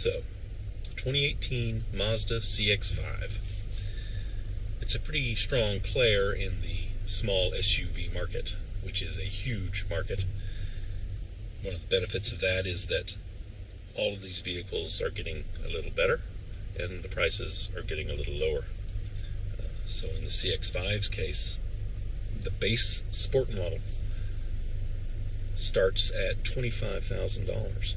So, 2018 Mazda CX-5. It's a pretty strong player in the small SUV market, which is a huge market. One of the benefits of that is that all of these vehicles are getting a little better, and the prices are getting a little lower. So in the CX-5's case, the base sport model starts at $25,000.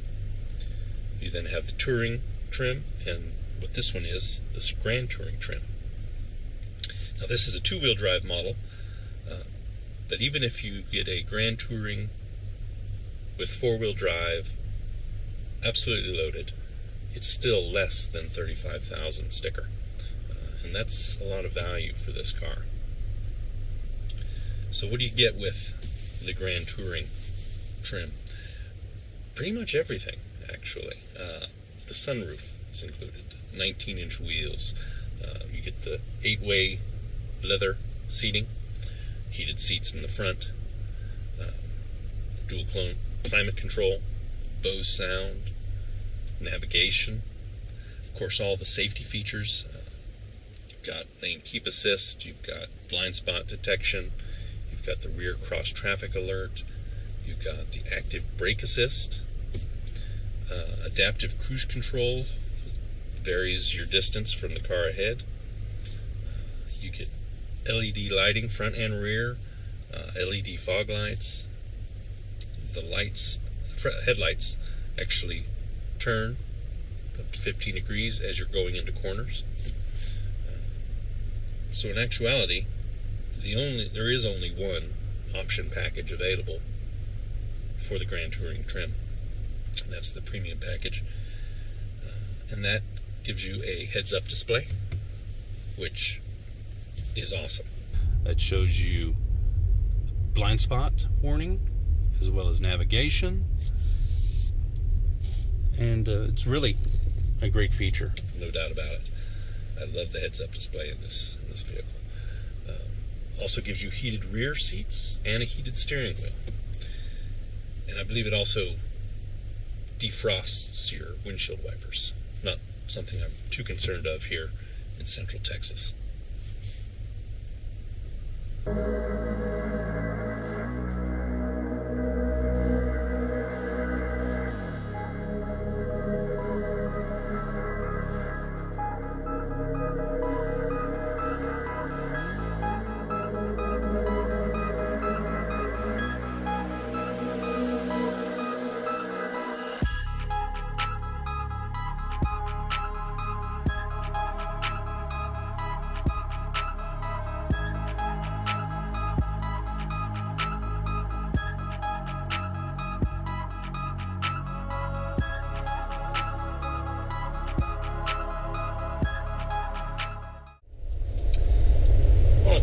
You then have the touring trim, and what this one is, this Grand Touring trim. Now this is a two-wheel drive model, but even if you get a Grand Touring with four-wheel drive, absolutely loaded, it's still less than $35,000 sticker, and that's a lot of value for this car. So what do you get with the Grand Touring trim? Pretty much everything, actually. The sunroof is included, 19-inch wheels. You get the 8-way leather seating, heated seats in the front, dual climate control, Bose sound, navigation, of course all the safety features. You've got lane keep assist, you've got blind spot detection, you've got the rear cross traffic alert, you've got the active brake assist, adaptive cruise control, varies your distance from the car ahead. You get LED lighting front and rear, LED fog lights. The headlights actually turn up to 15 degrees as you're going into corners. So in actuality, there is only one option package available for the Grand Touring trim. And that's the premium package. And that gives you a heads-up display, which is awesome. It shows you blind spot warning, as well as navigation, and it's really a great feature, no doubt about it. I love the heads-up display in this vehicle. Also gives you heated rear seats and a heated steering wheel, and I believe it also defrosts your windshield wipers. Not something I'm too concerned of here in Central Texas.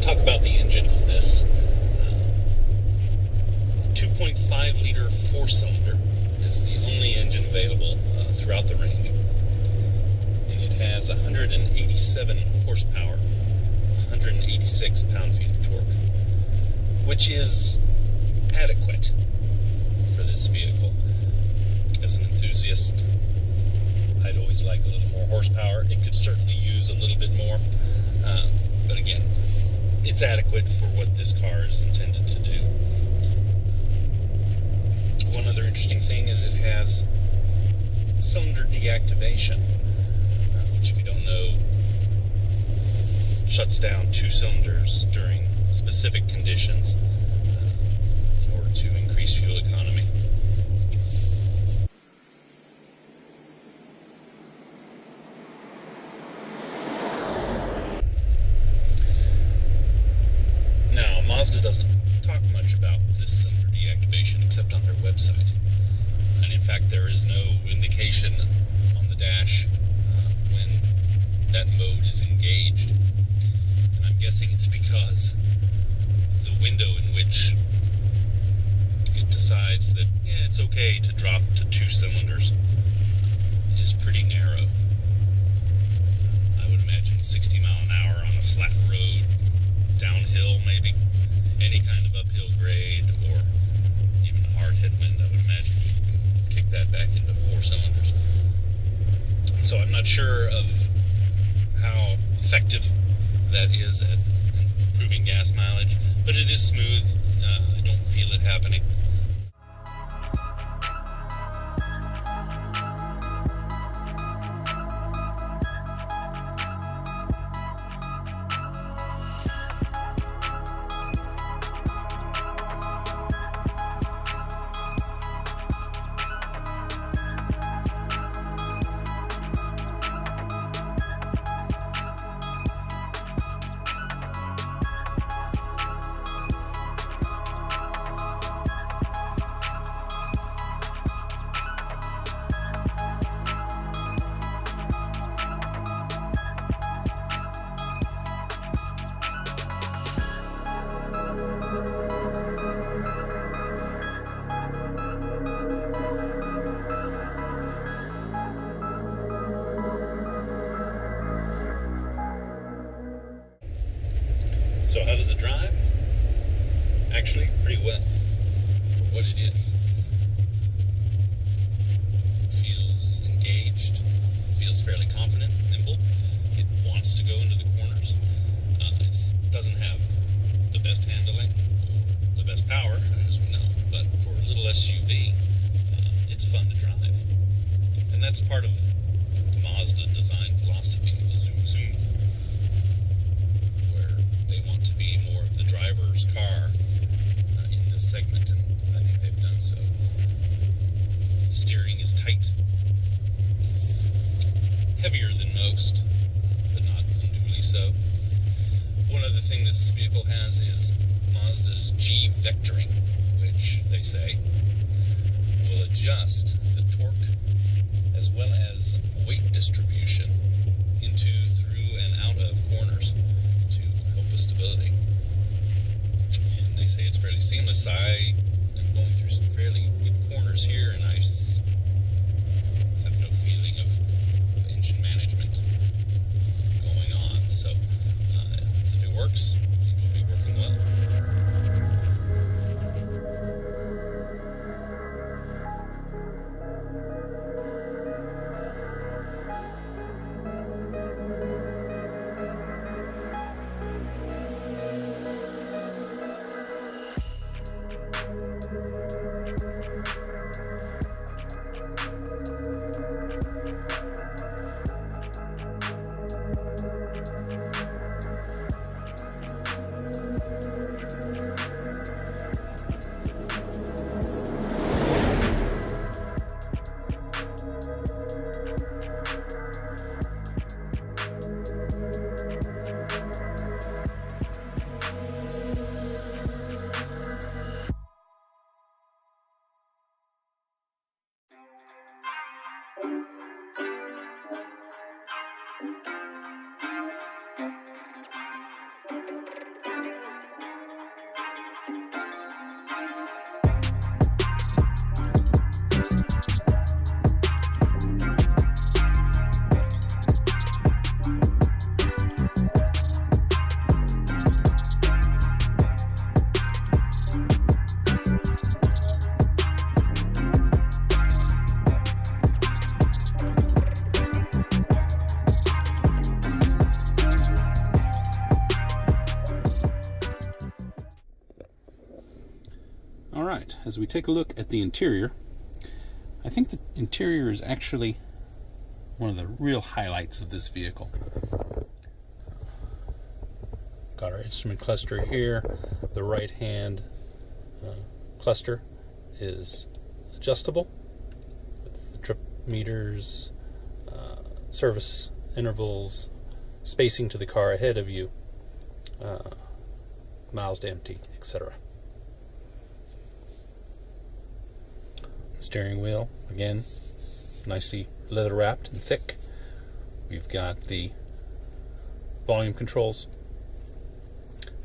Talk about the engine on this. The 2.5 liter 4-cylinder is the only engine available throughout the range, and it has 187 horsepower, 186 pound-feet of torque, which is adequate for this vehicle. As an enthusiast, I'd always like a little more horsepower. It could certainly use a little bit more, but again, it's adequate for what this car is intended to do. One other interesting thing is it has cylinder deactivation, which, if you don't know, shuts down 2 cylinders during specific conditions in order to increase fuel economy. Mazda doesn't talk much about this cylinder deactivation except on their website. And in fact, there is no indication on the dash when that mode is engaged. And I'm guessing it's because the window in which it decides that it's okay to drop to 2 cylinders is pretty narrow. I would imagine 60 mile an hour on a flat road, downhill maybe. Any kind of uphill grade or even a hard headwind, I would imagine, kick that back into 4 cylinders. So I'm not sure of how effective that is at improving gas mileage, but it is smooth. I don't feel it happening. So how does it drive? Actually, pretty well for what it is. It feels engaged, feels fairly confident, nimble. It wants to go into the corners. It doesn't have the best handling, or the best power, as we know, but for a little SUV, it's fun to drive. And that's part of the Mazda design philosophy, the zoom zoom, where they want to be more of the driver's car in this segment, and I think they've done so. The steering is tight, heavier than most, but not unduly so. One other thing this vehicle has is Mazda's G vectoring, which they say will adjust the torque as well as weight distribution into, through, and out of corners to help with stability. And they say it's fairly seamless. I am going through some fairly good corners here, and I have no feeling of engine management going on. So if it works, it will be working well. Alright, as we take a look at the interior, I think the interior is actually one of the real highlights of this vehicle. Got our instrument cluster here. The right hand cluster is adjustable with the trip meters, service intervals, spacing to the car ahead of you, miles to empty, etc. Steering wheel, again, nicely leather wrapped and thick. We've got the volume controls,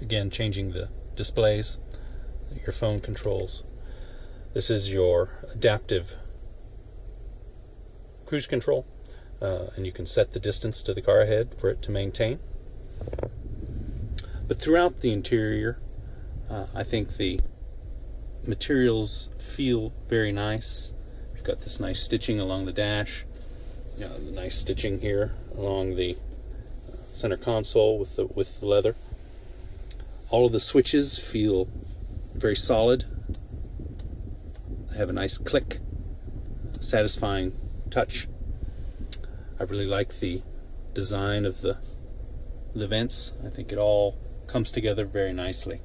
again changing the displays, your phone controls. This is your adaptive cruise control, and you can set the distance to the car ahead for it to maintain. But throughout the interior, I think the materials feel very nice. We've got this nice stitching along the dash. The nice stitching here along the center console with the leather. All of the switches feel very solid. They have a nice click, satisfying touch. I really like the design of the vents. I think it all comes together very nicely.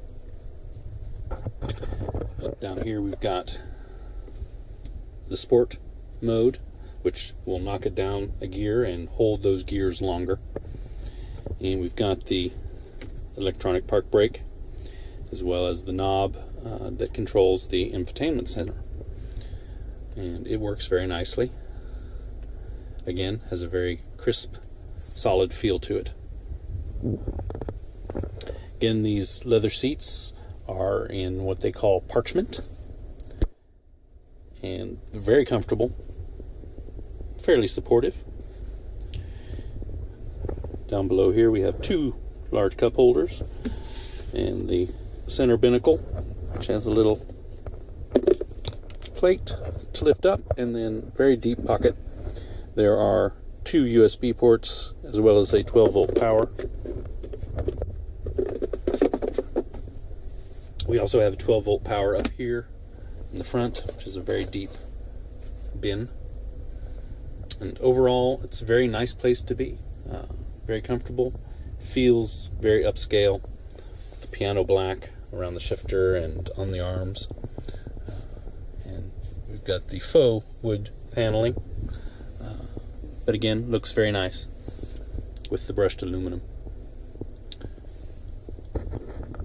Down here we've got the sport mode, which will knock it down a gear and hold those gears longer. And we've got the electronic park brake, as well as the knob that controls the infotainment center. And it works very nicely. Again, has a very crisp, solid feel to it. Again, these leather seats are in what they call parchment, and they're very comfortable, fairly supportive. Down below here we have two large cup holders and the center binnacle, which has a little plate to lift up, and then very deep pocket. There are two USB ports as well as a 12-volt power. We also have a 12-volt power up here in the front, which is a very deep bin. And overall, it's a very nice place to be. Very comfortable. Feels very upscale. The piano black around the shifter and on the arms. And we've got the faux wood paneling. But again, looks very nice with the brushed aluminum.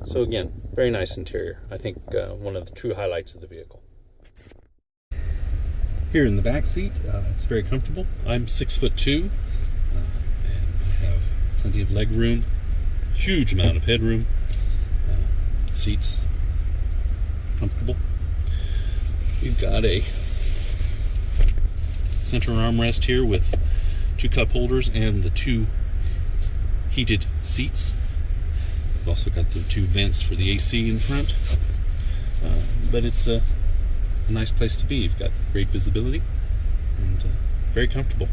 So again, very nice interior. I think one of the true highlights of the vehicle. Here in the back seat, it's very comfortable. I'm 6'2", and have plenty of leg room, huge amount of headroom. Seats comfortable. We've got a center armrest here with two cup holders and the two heated seats. We've also got the two vents for the AC in front. But it's a nice place to be. You've got great visibility and very comfortable.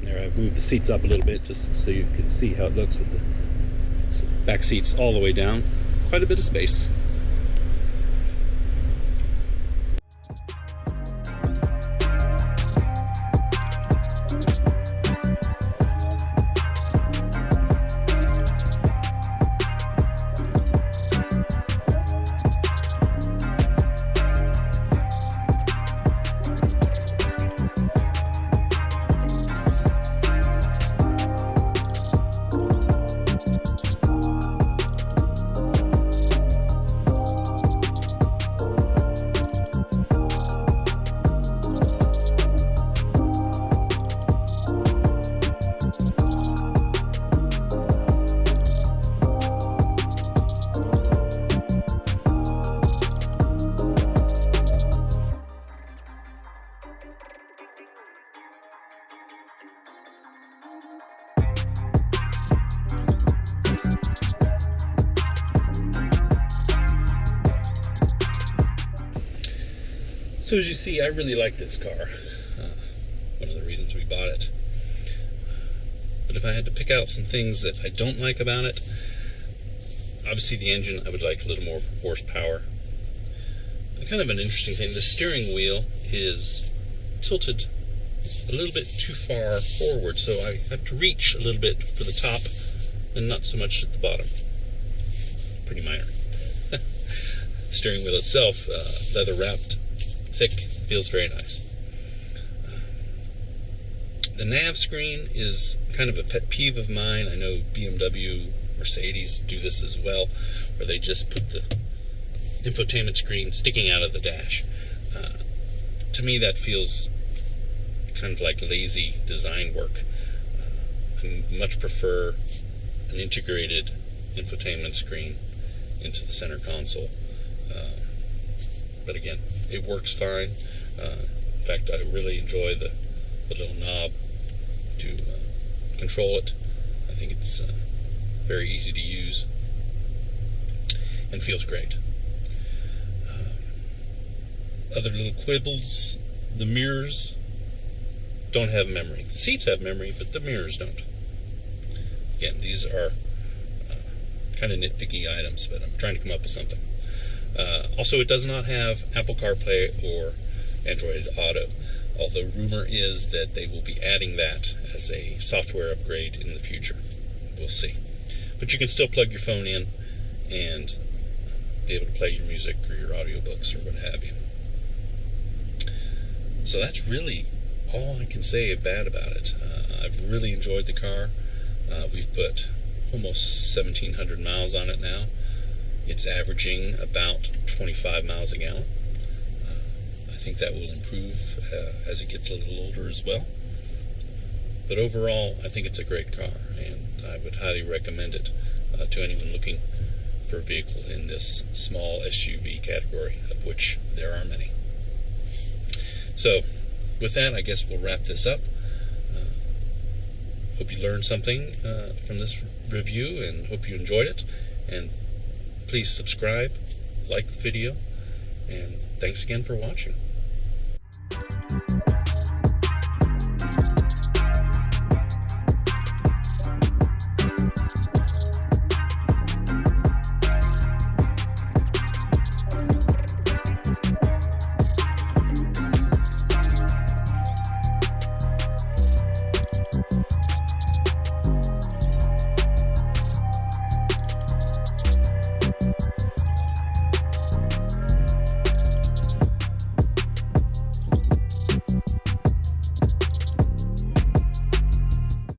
There, I've moved the seats up a little bit just so you can see how it looks with the back seats all the way down. Quite a bit of space. So as you see, I really like this car. One of the reasons we bought it. But if I had to pick out some things that I don't like about it, obviously the engine, I would like a little more horsepower. And kind of an interesting thing, the steering wheel is tilted a little bit too far forward, so I have to reach a little bit for the top and not so much at the bottom. Pretty minor. The steering wheel itself, leather wrapped, thick, feels very nice. The nav screen is kind of a pet peeve of mine. I know BMW, Mercedes do this as well, where they just put the infotainment screen sticking out of the dash. To me, that feels kind of like lazy design work. I much prefer an integrated infotainment screen into the center console. But again, it works fine. In fact, I really enjoy the little knob to control it. I think it's very easy to use and feels great. Other little quibbles, the mirrors don't have memory. The seats have memory, but the mirrors don't. Again, these are kind of nitpicky items, but I'm trying to come up with something. Also, it does not have Apple CarPlay or Android Auto, although rumor is that they will be adding that as a software upgrade in the future. We'll see. But you can still plug your phone in and be able to play your music or your audiobooks or what have you. So that's really all I can say bad about it. I've really enjoyed the car. We've put almost 1,700 miles on it now. It's averaging about 25 miles a gallon. I think that will improve as it gets a little older as well. But overall, I think it's a great car, and I would highly recommend it to anyone looking for a vehicle in this small SUV category, of which there are many. So, with that, I guess we'll wrap this up. Hope you learned something from this review, and hope you enjoyed it. And please subscribe, like the video, and thanks again for watching.